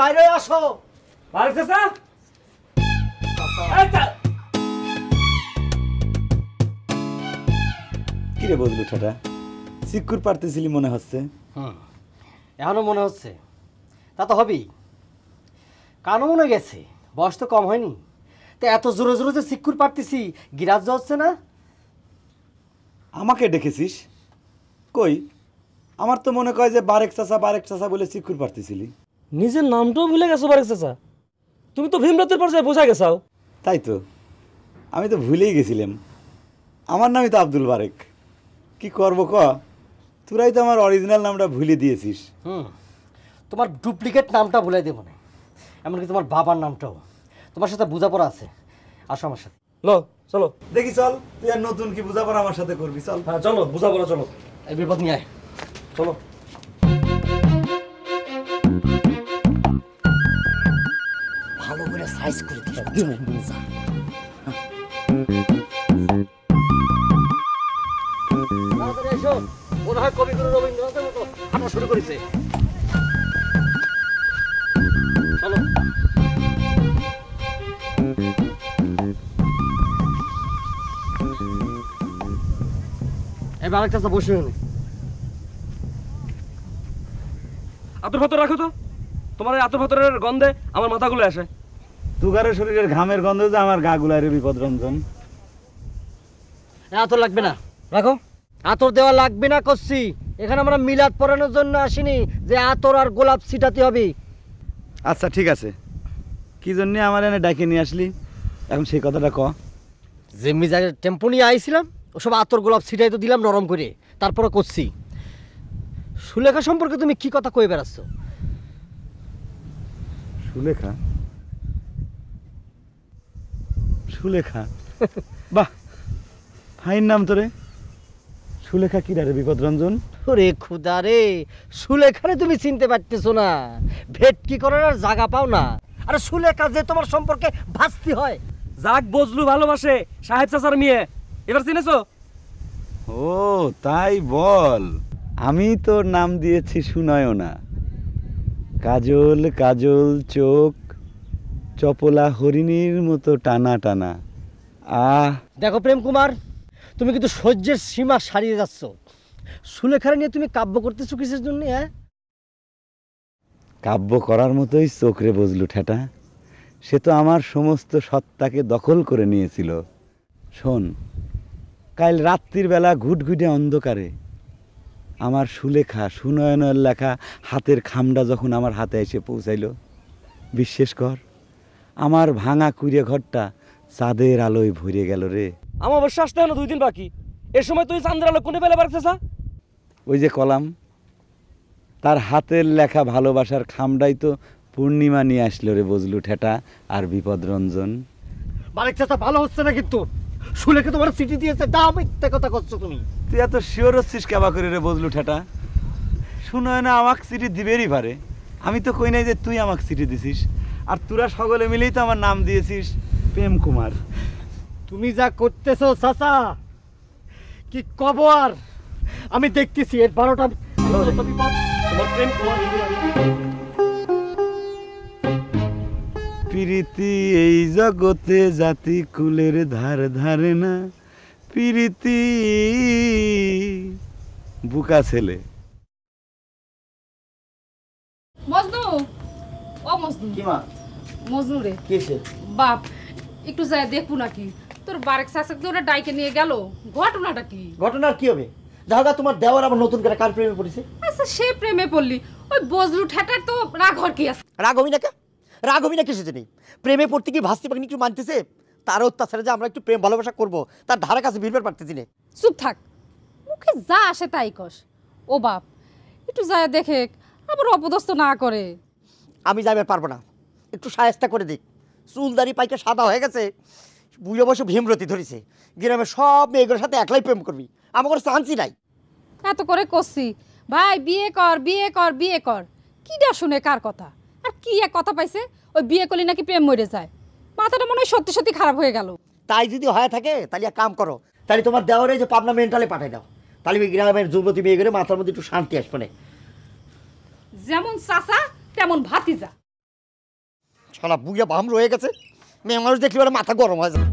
বাইরে আসো। বারেক চাচা কিরে বজলু ঠাটা, চিকুর পারতেছিলি মনে হচ্ছে। এখনো মনে হচ্ছে, তা তো হবেই। কানও মনে গেছে, বয়স তো কম হয়নি। তো এত জোরে জোরে যে চিকুর পারতেছি, গিরাজ হচ্ছে না। আমাকে ডেকেছিস? কই, আমার তো মনে কয় যে বারেক চাচা বলে চিকুর পারতেছিলি। নিজের নামটাও ভুলে গেছো বারেক চাচা, তুমি তো ভীমরাতের পর্যায়ে বোঝা গেছাও। তাই তো, আমি তো ভুলেই গেছিলাম। আমার নামই তো আব্দুল বারেক। কি করবো ক, তোরাই তো আমার অরিজিনাল নামটা ভুলে দিয়েছিস। তোমার ডুপ্লিকেট নামটা ভুলে দেবো না, এমনকি তোমার বাবার নামটাও। তোমার সাথে বোঝাপড়া আছে, আসো আমার সাথে। লো চলো দেখি চল, তুই আর নতুন কি বোঝাপড়া আমার সাথে করবি, চল। হ্যাঁ চলো বুঝাপড়া চলো। এই বিপদ নিয়ে আয়, চলো। ভালো করে সাইজ করে দিস। তাড়াতাড়ি এসো, মনে হয় কবিগুরু রবীন্দ্রনাথের মতো হাঁটা শুরু করেছে। চলো। এবার আরেকটা বসে নেই। আতর ফাতর রাখো তো, তোমার এই আতর ফাতরের গন্ধে আমার মাথাগুলো আসে। তুগারের শরীরের ঘামের গন্ধ যে আমার গা গুলারে বিপদ রঞ্জন। আতর লাগবে না, রাখো। আতর দেওয়া লাগবে না করছি। এখানে আমরা মিলাদ পড়ানোর জন্য আসিনি যে আতর আর গোলাপ ছিটাতে হবে। আচ্ছা ঠিক আছে, কি জন্য আমার এনে ডাকে নিয়ে আসলি এখন সেই কথাটা ক। যে মিজাজের টেম্পো নিয়ে আইছিলাম, ওসব আতর গোলাপ ছিটাই তো দিলাম নরম করে, তারপরে করছি। সুলেখা সম্পর্কে তুমি কি কথা কয়ে বেড়াচ্ছ? সুলেখা? সুলেখা? বাহ, ফাইন নাম তোরে। সুলেখা কি রে বিপদ রঞ্জন? ওরে খুদা রে, সুলেখারে তুমি চিনতে পারতেছো না? ভেটকি করার আর জায়গা পাও না। আরে সুলেখা যে তোমার সম্পর্কে ভাস্তি হয়। যাক বজলু ভালোবাসে, সাহেব চাচার মেয়ে, এবার চিনেছো? ও তাই বল, আমি তোর নাম দিয়েছি সুনয়না। কাজল কাজল চোখ, চপলা হরিণীর মতো টানা টানা। দেখো প্রেম কুমার, তুমি কিন্তু সহ্যের সীমা ছাড়িয়ে যাচ্ছ। সুলেখারে নিয়ে তুমি কাব্য করতেছো কিসের জন্য? হ্যাঁ, কাব্য করার মতোই চোখরে বজলু ঠেটা। সে তো আমার সমস্ত সত্তাকে দখল করে নিয়েছিল। শোন, কাল রাত্রির বেলা ঘুটঘুটে অন্ধকারে আমার সুলেখা সুনয়নের লেখা হাতের খামটা যখন আমার হাতে এসে পৌঁছাইল, বিশ্বাস কর আমার ভাঙা কুড়িয়ে ঘরটা চাঁদের আলোয় ভরে গেল রে। আমার অবশ্য আসতে হলো 2 দিন বাকি, এর সময় তুই চান্দের আলো কোনে পেলে বারেক চাচা? ওই যে কলাম, তার হাতের লেখা ভালোবাসার খামটাই তো পূর্ণিমা নিয়ে আসলো রে বজলু ঠেটা আর বিপদ রঞ্জন। বারেক চাচা ভালো হচ্ছে না কিন্তু। সুলেখা তোমার চিঠি দিয়েছে, দাও মিথ্যা কথা করছো তুমি। তুই এত শিওর হচ্ছিস কেবা করে রে বজলু ঠেটা? শুনয় না আমাকে চিঠি দিবেরই পারে, আমি তো কই নাই যে তুই আমাকে চিঠি দিছিস। আর তোরা সকলে মিলেই তো আমার নাম দিয়েছিস প্রেম কুমার। তুমি যা করতেছো চাচা, কি কব আর, আমি দেখতেছি এর 12টা তোমার প্রেম কুমার। প্রীতি এই জগতে জাতি কুলের ধার ধারে না, প্রীতি বুকা ছেলে। মজনু, ও মজনু। কি মা? মজনু রে। কিসে? বাপ, একটু যায় দেখবো নাকি তোর বারেক চাচাকে ওরা ডাইকে নিয়ে গেল, ঘটনাটা কি? ঘটনার কি হবে? দাদা তোমার দেওয়ার আবার নতুন করে কার প্রেমে পড়েছে? আচ্ছা সে প্রেমে পড়লি, ওই বজলু ঠেটার তো রাগ হর কি আছে? রাগ হবি না কে? রাগ হবি না কিসে নেই? প্রেমে পড়তে কি ভাস্তি পাখিনি একটু মানতেছে? তার অত্যাচারে যে আমরা একটু প্রেম ভালোবাসা করবো, তার ধারে কাছে ভিড়বার পারতেছি না। চুপ থাক, মুখে যা আসে তাই কস। ও বাপ, একটু যায় দেখে আবার অপদস্থ না করে। আমি যাইবার পারবো না, একটু সায়স্তা করে দিক। চুলদারি পাইকে সাদা হয়ে গেছে, বুঝে বসে ভীমরতি ধরেছে। গ্রামের সব মেয়েগুলোর সাথে একলাই প্রেম করবি, আমার কোনো চান্সই নাই। এত করে করছি ভাই, বিয়ে কর বিয়ে কর বিয়ে কর, কিডা শুনে কার কথা? আর কি এক কথা পাইছে, ওই বিয়ে করলে নাকি প্রেম মরে যায়। মাথাটা মনে হয় সত্যি সত্যি খারাপ হয়ে গেল। তাই যদি হয়ে থাকে তাহলে এক কাম করো, তাহলে তোমার দেওয়ারে যে পাবনা মেন্টালে পাঠাই দাও, তাহলে ওই গ্রামের যুবতী মেয়ে করে মাথার মধ্যে একটু শান্তি আসবে না। যেমন চাচা তেমন ভাতিজা। শালা বুড়িয়া বাম রয়ে গেছে মেয়ে মানুষ দেখলে বলে মাথা গরম হয়ে যায়